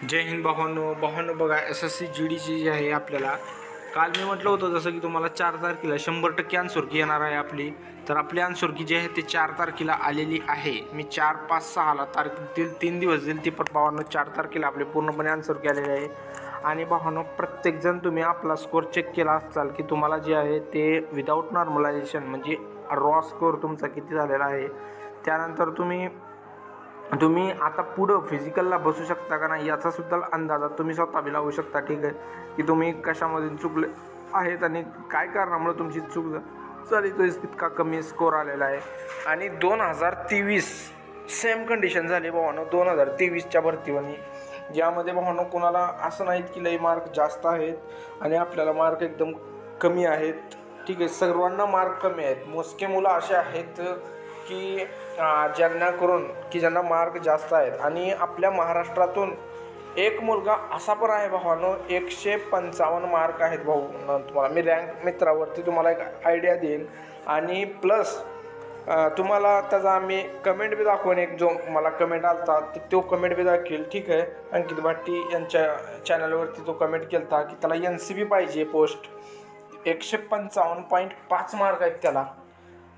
जय हिंद भावांनो बघा SSC GDची जी आहे आपल्याला काल मी म्हटलं होतं जसं की तुम्हाला 4 तारखेला 100% आन्सर की येणार आहे आपली. तर आपली आन्सर की जी आहे ते 4 तारखेला आलेली आहे. मी 4, 5, 6ला तारीख देईल, 3 दिवस देईल ती, पण भावांनो 4 तारखेला आपले पूर्णपणे आन्सर की आलेले आहे. आणि भावांनो प्रत्येकजण तुम्ही आपला स्कोअर चेक केला असाल की तुम्हाला जे आहे ते विदाऊट नॉर्मलायझेशन म्हणजे रॉ स्कोअर तुमचा किती झालेला आहे. त्यानंतर तुम्ही आता पुढं फिजिकलला बसू शकता का नाही याचा सुद्धा अंदाजा तुम्ही स्वतः बी लावू शकता. ठीक आहे की तुम्ही कशामध्ये चुकले आहेत आणि काय कारणामुळे तुमची चूक झाली तो इतका कमी स्कोअर आलेला आहे. आणि 2023 सेम कंडिशन झाली भावानो 2023च्या भरतीवनी, ज्यामध्ये भावानो कुणाला असं नाहीत की लई मार्क जास्त आहेत आणि आपल्याला मार्क एकदम कमी आहेत. ठीक आहे, सर्वांना मार्क कमी आहेत. मोजके मुलं असे आहेत की ज्यांना मार्क जास्त आहेत. आणि आपल्या महाराष्ट्रातून एक मुलगा असा पण आहे भावानो 155 मार्क आहेत भाऊ. तुम्हाला मी रँक मित्रावरती तुम्हाला एक आयडिया देईन आणि प्लस तुम्हाला त्याचा आम्ही कमेंट बी दाखवून, एक जो मला कमेंट आलता तो कमेंट बी दाखवेल. ठीक आहे, अंकित भाटी यांच्या चॅनलवरती तो कमेंट केलता की त्याला NCB पाहिजे पोस्ट. 155.5 मार्क आहेत त्याला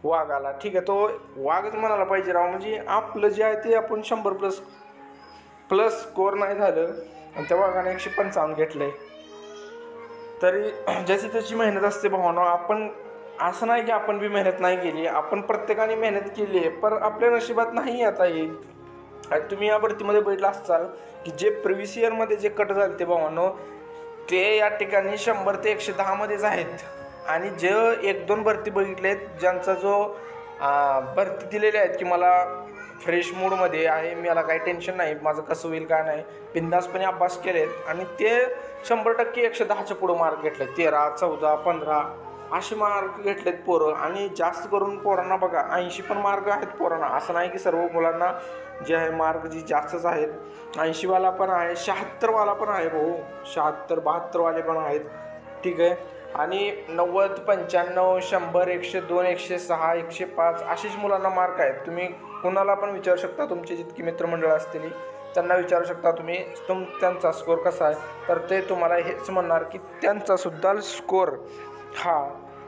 वाघाला. ठीक आहे, तो वाघच म्हणायला पाहिजे राव. म्हणजे आपलं जे आहे ते आपण 100 प्लस स्कोअर नाही झालं आणि त्या वाघाने 155 घेतलंय. तरी ज्याची त्याची मेहनत असते भावानो. आपण असं नाही की आपण बी मेहनत नाही केली, आपण प्रत्येकाने मेहनत केली आहे, पण आपल्या नशिबात नाही आता येईल. आणि तुम्ही या भरतीमध्ये बघितलं असाल की जे प्रिव्हियस इयरमध्ये जे कट झाले ते भावानो ते या ठिकाणी 100 ते 110 मध्येच आहेत. आणि जे 1-2 भरती बघितलेत ज्यांचा जो भरती दिलेले आहेत की मला फ्रेश मूडमध्ये आहे, मला काही टेन्शन नाही, माझं कसं होईल काय नाही, बिंदासपणे अभ्यास केलेत आणि ते 100% 110च्या पुढं मार्क घेतलेत. 13, 14, 15 असे मार्क घेतलेत पोरं. आणि जास्त करून पोरांना बघा 80 पण मार्क आहेत पोरांना. असं नाही की सर्व मुलांना जे आहे मार्क जी जास्तच आहेत. 80वाला पण आहे, 76वाला पण आहे भाऊ, 76, 72वाले पण आहेत. ठीक आहे, आणि 90, 95, 100, 102, 106, 105 अशीच मुलांना मार्क आहेत. तुम्ही कुणाला पण विचारू शकता, तुमचे जितकी मित्रमंडळ असतील त्यांना विचारू शकता तुम्ही त्यांचा स्कोअर कसा आहे, तर ते तुम्हाला हेच म्हणणार की त्यांचासुद्धा स्कोअर हा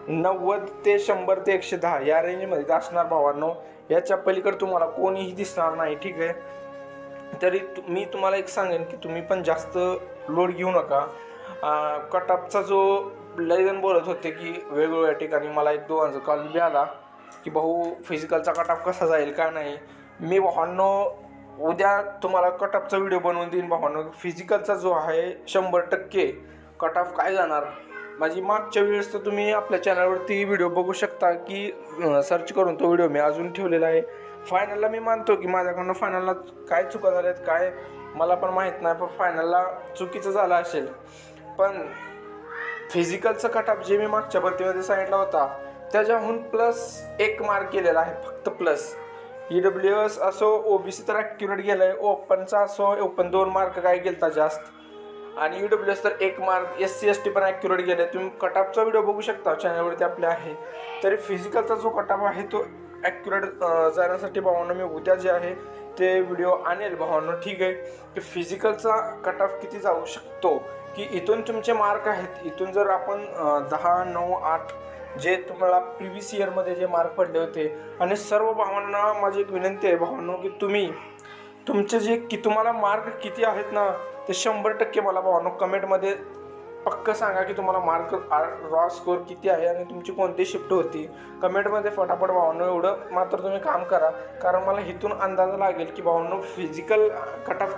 90 ते 100 ते 110 या रेंजमध्ये असणार भावांनो. याच्या पलीकडे तुम्हाला कोणीही दिसणार नाही. ठीक आहे, तरी मी तुम्हाला एक सांगेन की तुम्ही पण जास्त लोड घेऊ नका. कटअपचा जो लयजण बोलत होते की वेगवेगळ्या ठिकाणी, मला 1-2 कॉल बी आला की भाऊ फिजिकलचा कटअप कसा जाईल का नाही. मी भावांनो उद्या तुम्हाला कटअपचा व्हिडिओ बनवून देईन भावांनो. फिजिकलचा जो आहे 100% कटअप काय जाणार माझी मागच्या वेळेस तर तुम्ही आपल्या चॅनलवरती व्हिडिओ बघू शकता की सर्च करून तो व्हिडिओ मी अजून ठेवलेला आहे. फायनलला मी मानतो की माझ्याकडनं फायनलला काय चुका झाल्यात काय मला पण माहीत नाही, पण फायनलला चुकीचं झालं असेल. पण फिजिकलचं कटअप जे मी मागच्या भरतीमध्ये सांगितला होता त्याच्याहून +1 मार्क केलेला आहे फक्त. प्लस EWS असो, OBC तर ॲक्युरेट गेलं आहे, ओपनचा असो, ओपन 2 मार्क काय गेलता जास्त, आणि EWS तर 1 मार्क, SC ST पण ॲक्युरेट गेले. तुम्ही कटअपचा व्हिडिओ बघू शकता चॅनलवरती आपल्या आहे. तरी फिजिकलचा जो कटअप आहे तो ॲक्युरेट जाण्यासाठी भावांनो मी उद्या जे आहे ते व्हिडिओ आणेल भावांनो. ठीक आहे, की फिजिकलचा कटअप किती जाऊ शकतो, की इथून तुमचे मार्क आहेत, इथून जर आपण 10, 9, 8 जे तुम्हाला प्रिव्हियस इयरमध्ये जे मार्क पडले होते. आणि सर्व भावांना माझी एक विनंती आहे भावांनो की तुमचे जे की तुम्हाला मार्क किती आहेत ना ते 100% मला भावांनो कमेंटमध्ये पक्क सांगा की तुम्हाला मार्क रॉ स्कोअर किती आहे आणि तुमची कोणती शिफ्ट होती. कमेंटमध्ये फटाफट भावांनो एवढं मात्र तुम्ही काम करा, कारण मला इथून अंदाजा लागेल की भावांनो फिजिकल कटअप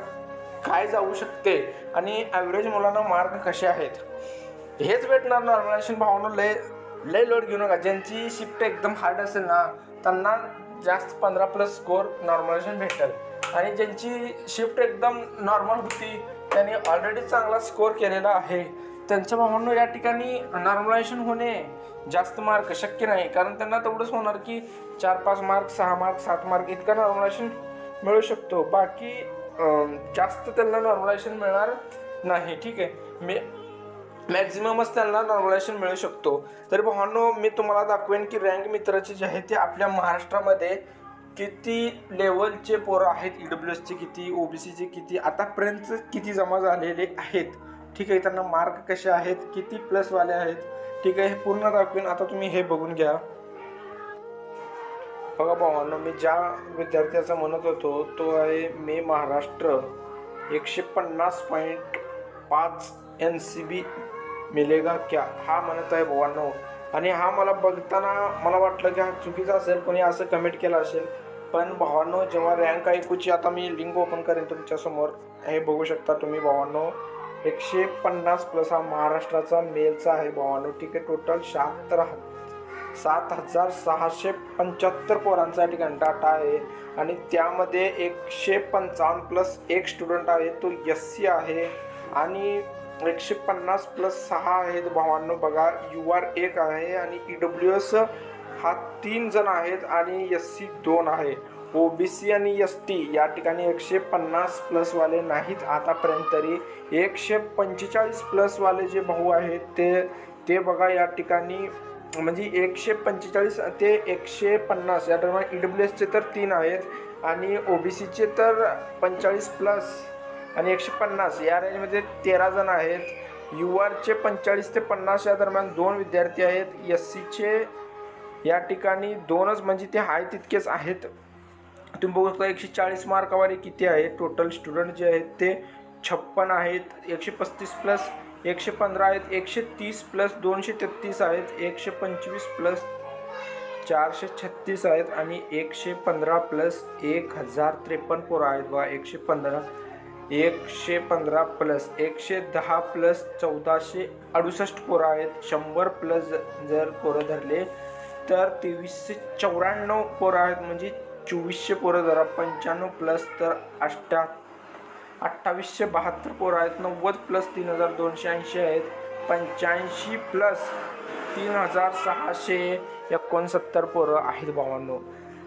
काय जाऊ शकते आणि ॲव्हरेज मुलांना मार्क कसे आहेत. हेच भेटणार नॉर्मलायझेशन भावांनो. लय लोड घेऊ नका. ज्यांची शिफ्ट एकदम हार्ड असेल ना त्यांना जास्त 15+ स्कोअर नॉर्मलायझेशन भेटेल, आणि ज्यांची शिफ्ट एकदम नॉर्मल होती त्यांनी ऑलरेडी चांगला स्कोअर केलेला आहे त्यांच्या भावांनो या ठिकाणी नॉर्मलायझेशन होणे जास्त मार्क शक्य नाही. कारण त्यांना तेवढंच होणार की 4-5 मार्क, 6 मार्क, 7 मार्क इतका नॉर्मलायझेशन मिळू शकतो. बाकी जास्त त्यांना नॉर्मलायझेशन मिळणार नाही. ठीक आहे, मॅक्झिममच त्यांना नॉर्मलायझेशन मिळू शकतो. तर भावांनो मी तुम्हाला दाखवेन की रँक मित्राचे जे आहे ते आपल्या महाराष्ट्रामध्ये किती लेवलचे पोरं आहेत, EWSचे किती, OBCचे किती, आतापर्यंत किती जमा झालेले आहेत, ठीक आहे. त्यांना मार्क कसे आहेत, किती प्लसवाले आहेत, ठीक आहे, हे पूर्ण दाखवेन. आता तुम्ही हे बघून घ्या. बघा भावांनो, मी ज्या विद्यार्थ्याचा म्हणत होतो तो आहे मे महाराष्ट्र. 150.5 NCB मिलेगा क्या, हा म्हणत आहे भावांनो. आणि हा मला बघताना मला वाटलं की हा चुकीचा असेल, कोणी असं कमेंट केलं असेल. पण भावांनो, जेव्हा रँक ऐकूची, आता मी लिंक ओपन करेन तुमच्यासमोर, हे बघू शकता तुम्ही भावांनो. 150+ हा महाराष्ट्राचा मेलचा आहे भावांनो, ठीक आहे. टोटल 7,675 पोरांचा या ठिकाणी डाटा आहे. आणि त्यामध्ये 155+ एक स्टुडंट आहे, तो SC आहे. आणि 150+6 आहेत भावांनो. बघा, UR 1 आहे आणि EWS हा 3 जण आहेत आणि SC 2 आहे. OBC आणि ST या ठिकाणी 150+ वाले नाहीत आतापर्यंत तरी. 145+ वाले जे भाऊ आहेत ते बघा या ठिकाणी, म्हणजे 145 ते 150 या ठिकाणी. EWSचे तर 3 आहेत आणि OBCचे तर 45+ आणि 150 या रेंजमध्ये 13 जण आहेत. URचे 45 ते 50 या दरम्यान 2 विद्यार्थी आहेत. SCचे या ठिकाणी 2च, म्हणजे ते आहे तितकेच आहेत. तुम्ही बघू शकता 140 मार्कावाले किती आहेत. टोटल स्टुडंट जे आहेत ते 56 आहेत. 135+ 115 आहेत. 130+ 233 आहेत. 125+ 436 आहेत आणि 115+ 1053 पोरं आहेत बघा. 115+ 110+ 1468 पोरं आहेत. 100+ जर पोरं धरले तर 2394 पोरं आहेत, म्हणजे 2400 पोरं धरा. 95+ तर 2872 पोरं आहेत. 90+ 3280 आहेत. 85+ 3669 पोरं आहेत भावांनो.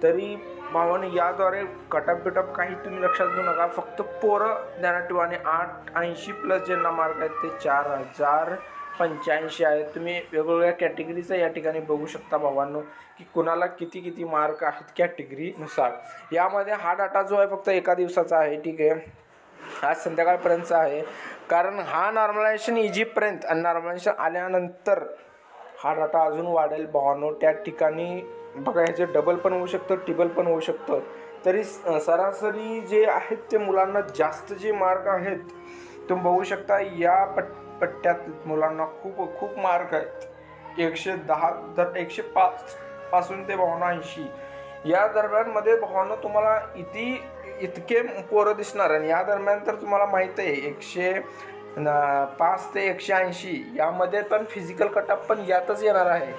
तरी भावांनो, याद्वारे कटअप काही तुम्ही लक्षात घेऊ नका, फक्त पोरं ध्यानात ठेवा. आणि 80+ ज्यांना मार्क आहेत ते 4085 आहेत. तुम्ही वेगवेगळ्या कॅटेगरीचा या ठिकाणी बघू शकता भावांनो, की कुणाला किती मार्क आहेत कॅटेगरीनुसार. यामध्ये हा डाटा जो आहे फक्त एका दिवसाचा आहे, ठीक आहे. आज संध्याकाळपर्यंतचा आहे, कारण हा नॉर्मलायझेशन इजिप्तपर्यंत आणि नॉर्मलायझेशन आल्यानंतर हा डाटा अजून वाढेल भावांनो. त्या ठिकाणी बघा, ह्याचे डबल पण होऊ शकतं, ट्रिपल पण होऊ शकतं. तरी सरासरी जे आहेत ते मुलांना जास्त जे मार्क आहेत तुम्ही बघू शकता. या पट्ट्यात मुलांना खूप मार्क आहेत. 110 तर 105 पासून ते 80 या दरम्यानमध्ये भावांनो तुम्हाला इतके पोरं दिसणार. आणि या दरम्यान तर तुम्हाला माहीत आहे 105 ते 180 यामध्ये पण फिजिकल कटअप पण यातच येणार आहे.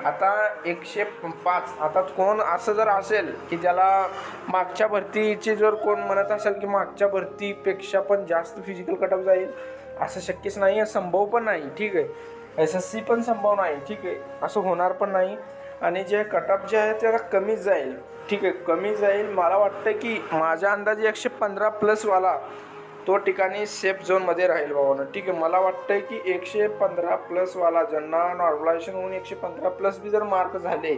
आता 105, आता कोण असं जर असेल की त्याला मागच्या भरतीची जर कोण म्हणत असेल की मागच्या भरतीपेक्षा पण जास्त फिजिकल कटअप जाईल, असं शक्यच नाही आहे, संभव पण नाही, ठीक आहे. SSC पण संभव नाही, ठीक आहे, असं होणार पण नाही. आणि जे कटअप जे आहे त्याला कमी जाईल, ठीक आहे, कमी जाईल. मला वाटतं की माझ्या अंदाजे 115+ वाला तो ठिकाणी सेफ झोनमध्ये राहील भावानं, ठीक आहे. मला वाटतं की 115+ वाला ज्यांना नॉर्मलायझेशन होऊन 115+ बी जर मार्क झाले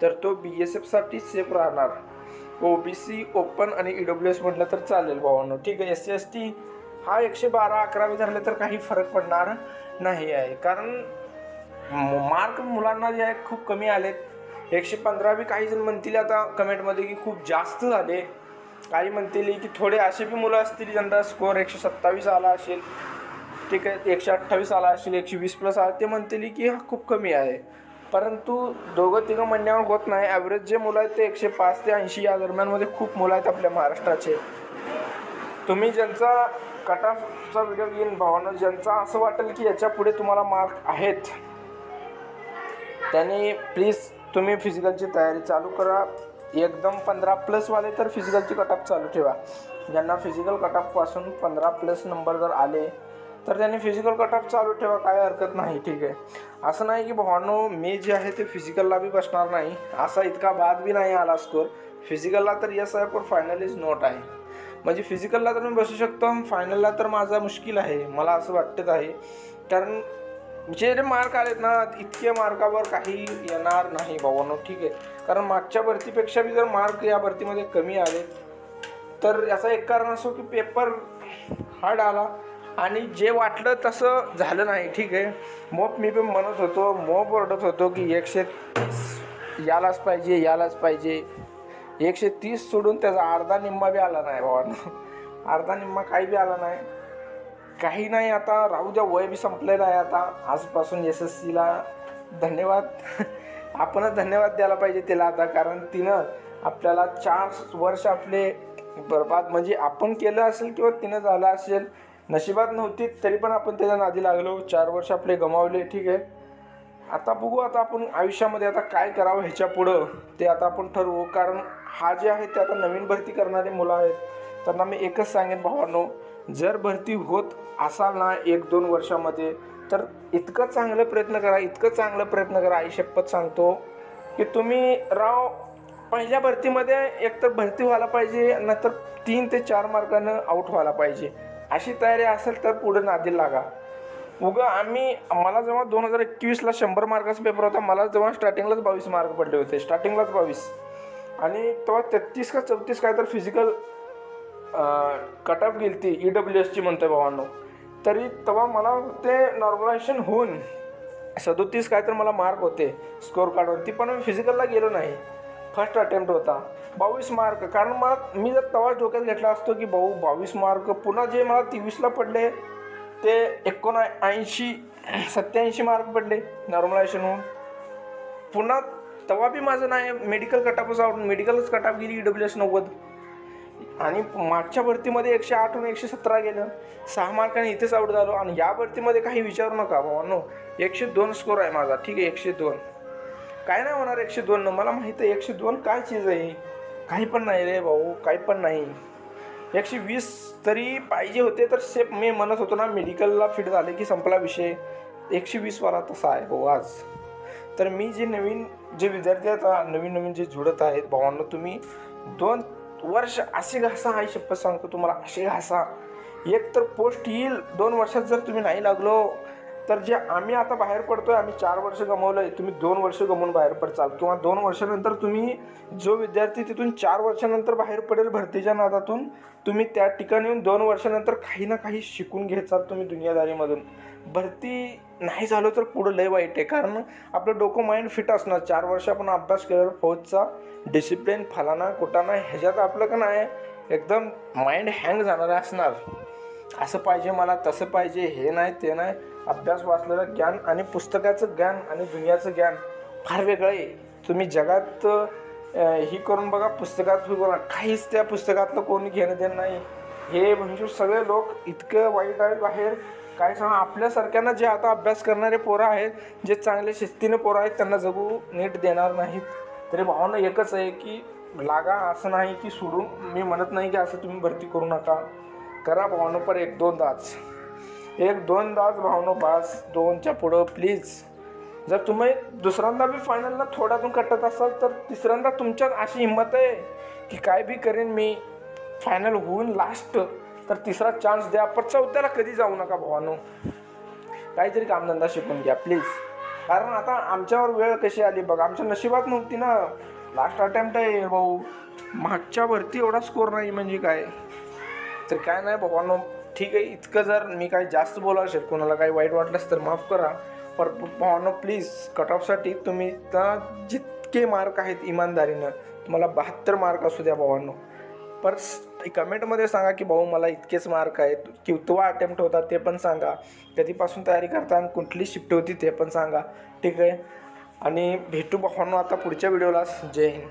तर तो BSFसाठी सेफ राहणार. OBC ओपन आणि EWS म्हटलं तर चालेल भावानं, ठीक आहे. SC ST हा 112-11 धरले तर काही फरक पडणार नाही आहे, कारण मार्क मुलांना जे आहे खूप कमी आलेत. 115 बी काही जण म्हणतील आता कमेंटमध्ये की खूप जास्त झाले, काही म्हणतील की थोडे असे बी मुलं असतील ज्यांचा स्कोअर 127 आला असेल, ठीक आहे, 128 आला असेल, 120+ आला, ते म्हणतील की हा खूप कमी आहे. परंतु दोघं म्हणण्यावर होत नाही. ॲव्हरेज जे मुलं आहेत ते 105 ते 80 या दरम्यानमध्ये खूप मुलं आहेत आपल्या महाराष्ट्राचे. तुम्ही ज्यांचा कटऑफचा व्हिडिओ घेऊन भावांनो, ज्यांचा असं वाटेल की याच्या पुढे तुम्हाला मार्क आहेत, त्यांनी प्लीज तुम्ही फिजिकलची तयारी चालू करा. एकदम 15+ वाले तर फिजिकलची कटअप चालू ठेवा. ज्यांना फिजिकल कटअपपासून 15+ नंबर जर आले तर त्यांनी फिजिकल कटअप चालू ठेवा, काय हरकत नाही, ठीक आहे. असं नाही की भावांनो मी जे आहे ते फिजिकलला बी बसणार नाही, असा इतका बाद बी नाही आला स्कोअर. फिजिकलला तर यस आहे, पण फायनल इज नोट आहे. म्हणजे फिजिकलला तर मी बसू शकतो, फायनलला तर माझा मुश्किल आहे, मला असं वाटत आहे. कारण जे मार्क आलेत ना इतके मार्कावर काही येणार नाही भावांनो, ठीक आहे. कारण मागच्या भरतीपेक्षा बी जर मार्क या भरतीमध्ये कमी आले तर याचा एक कारण असो की पेपर हार्ड आला आणि जे वाटलं तसं झालं नाही, ठीक आहे. मग मी पण म्हणत होतो, मग ओरडत होतो की 130 यायलाच पाहिजे, यायलाच पाहिजे. 130 सोडून त्याचा अर्धा निम्मा बी आला नाही भावांनो, अर्धा निम्मा काही बी आला नाही. काही नाही, आता राहू द्या, वय बी संपलेलं आहे. आता आजपासून SSCला धन्यवाद आपणच धन्यवाद द्यायला पाहिजे तिला आता, कारण तिनं आपल्याला 4 वर्ष आपले बरबाद म्हणजे आपण केलं असेल किंवा तिनं झालं असेल, नशिबात नव्हती तरी पण आपण त्याच्या नादी लागलो, 4 वर्ष आपले गमावले, ठीक आहे. आता बघू, आता आपण आयुष्यामध्ये आता काय करावं ह्याच्या पुढं ते आता आपण ठरवू. कारण हा जे आहे ते आता नवीन भरती करणारे मुलं आहेत, त्यांना मी एकच सांगेन भावांनो, जर भरती होत असाल ना 1-2 वर्षामध्ये तर इतकं चांगलं प्रयत्न करा, इतकं चांगलं प्रयत्न करा, आई शपथ सांगतो की तुम्ही पहिल्या भरतीमध्ये एकतर भरती व्हायला पाहिजे, नंतर 3 ते 4 मार्कानं आऊट व्हायला पाहिजे. अशी तयारी असेल तर पुढे नादी लागा. मला जेव्हा 2021ला 100 मार्काचा पेपर होता, मला जेव्हा स्टार्टिंगलाच 22 मार्क पडले होते, स्टार्टिंगलाच 22, आणि तेव्हा 33 का 34 काय तर फिजिकल कट ऑफ गेली ती EWSची म्हणतोय भावांनो. तरी तेव्हा मला ते नॉर्मलायझेशन होऊन 37 काय तर मला मार्क होते स्कोअर कार्डवरती, पण मी फिजिकलला गेलो नाही. फर्स्ट अटेम्प्ट होता 22 मार्क. कारण मी जर तेव्हा डोक्यात घेतला असतो की 22 मार्क, पुन्हा जे मला 23ला पडले ते 87 मार्क पडले नॉर्मलायझेशन होऊन. पुन्हा तेव्हा बी माझं नाही मेडिकल कटऑफच आउट, मेडिकलच कटऑफ गेली EWS 90, आणि मागच्या भरतीमध्ये 108 117 गेलं, 6 मार्काने इथेच आउट झालो. आणि या भरतीमध्ये काही विचारू नका भावांनो, 102 स्कोर आहे माझा, ठीक आहे. 102 काय नाही होणार 102, मला माहिती आहे 102 काय चीज आहे, काही पण नाही रे भाऊ, काही पण नाही. 120 तरी पाहिजे होते तर सेफ. मी म्हणत होतो ना मेडिकलला फिट झाले की संपला विषय. 120 वाला तसा आहे भाऊ आज. तर मी नवीन विद्यार्थी आहेत, नवीन जे जुळत आहेत भावांनो, तुम्ही 2 वर्ष असे घासा, आई शपथ सांगतो तुम्हाला, असे घासा. एक तर पोस्ट येईल 2 वर्षात, जर तुम्ही नाही लागलो तर जे आम्ही आता बाहेर पडतोय, आम्ही 4 वर्ष गमावलंय, तुम्ही 2 वर्ष गमवून बाहेर पडचाल. किंवा 2 वर्षानंतर तुम्ही जो विद्यार्थी तिथून 4 वर्षानंतर बाहेर पडेल भरतीच्या नादातून, तुम्ही त्या ठिकाणी येऊन 2 वर्षानंतर काही ना काही शिकून घेचाल तुम्ही दुनियादारीमधून. भरती नाही झालो तर पुढं लय वाईट आहे, कारण आपलं डोकं माइंड फिट असणार. 4 वर्ष आपण अभ्यास केल्यावर फौजचा डिसिप्लिन फलाना कुटाना ह्याच्यात आपलं का नाही एकदम माइंड हँग जाणार असणार. असं पाहिजे मला, तसं पाहिजे, हे नाही ते नाही. अभ्यास वाचलेलं ज्ञान आणि पुस्तकाचं ज्ञान आणि दुनियाचं ज्ञान फार वेगळं आहे. तुम्ही जगात ही करून बघा, पुस्तकात बघा, काहीच त्या पुस्तकातलं कोणी घेणं देणं नाही. हे म्हणजे सगळे लोक इतकं वाईट आहेत बाहेर, काय सांगा. आपल्यासारख्यांना जे आता अभ्यास करणारे पोरं आहेत, जे चांगले शिस्तीने पोरं आहेत, त्यांना जगू नीट देणार नाहीत. तरी भावना एकच आहे की लागा, असं नाही की सोडून. मी म्हणत नाही की असं तुम्ही भरती करू नका, करा भावनो, पर 1-2दाच भावनो, बास. 2च्या पुढं प्लीज. जर तुम्ही दुसऱ्यांदा बी फायनलला थोड्यातून कटत असाल तर तिसऱ्यांदा तुमच्यात अशी हिंमत आहे की काय बी करेन मी, फायनल होऊन लास्ट, तर तिसरा चान्स द्या. पण 4थ्याला कधी जाऊ नका भावानो. काहीतरी कामधंदा शिकून घ्या प्लीज. कारण आता आमच्यावर वेळ कशी आली बघा, आमच्या नशिबात नव्हती ना. लास्ट अटेम्प्ट आहे भाऊ, मागच्या भरती एवढा स्कोर नाही म्हणजे काय. तर काय नाही भावानो, ठीक आहे. इतकं जर मी काही जास्त बोला असेल, कोणाला काही वाईट वाटलंच तर माफ करा. पर भावानो प्लीज, कट ऑफसाठी तुम्ही तर जितके मार्क आहेत इमानदारीनं, तुम्हाला 72 मार्क असू द्या भावानो, पर कमेंटमध्ये सांगा की भाऊ मला इतकेच मार्क आहेत. कितवा अटेम्प्ट होता ते पण सांगा, कधीपासून तयारी करता आणि कुठली शिफ्ट होती ते पण सांगा, ठीक आहे. आणि भेटू भावानो आता पुढच्या व्हिडिओला. जय हिंद.